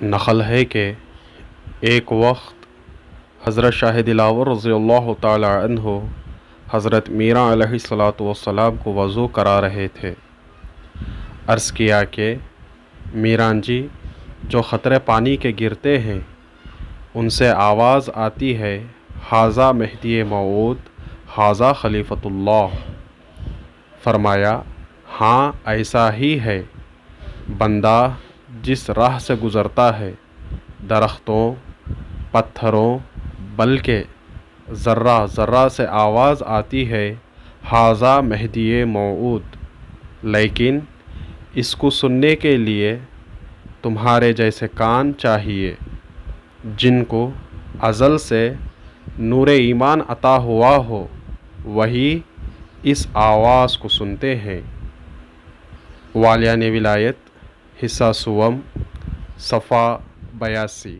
نقل ہے کہ ایک وقت حضرت شاہ دلاور رضی اللہ تعالی عنہ حضرت میراں علیہ الصلاۃ والسلام کو وضو کرا رہے تھے۔ عرض کیا کہ میراں جی، جو قطرے پانی کے گرتے ہیں ان سے آواز آتی ہے، ھذا مہدی موعود، ھذا خلیفۃ اللہ۔ فرمایا، ہاں ایسا ہی ہے، بندہ جس راہ سے گزرتا ہے، درختوں، پتھروں، بلکہ ذرہ ذرہ سے آواز آتی ہے، ھذا مہدی موعود، لیکن اس کو سننے کے لیے تمہارے جیسے کان چاہیے، جن کو ازل سے نور ایمان عطا ہوا ہو، وہی اس آواز کو سنتے ہیں۔ والیان ولایت، حصہ سوم، صفحہ 82۔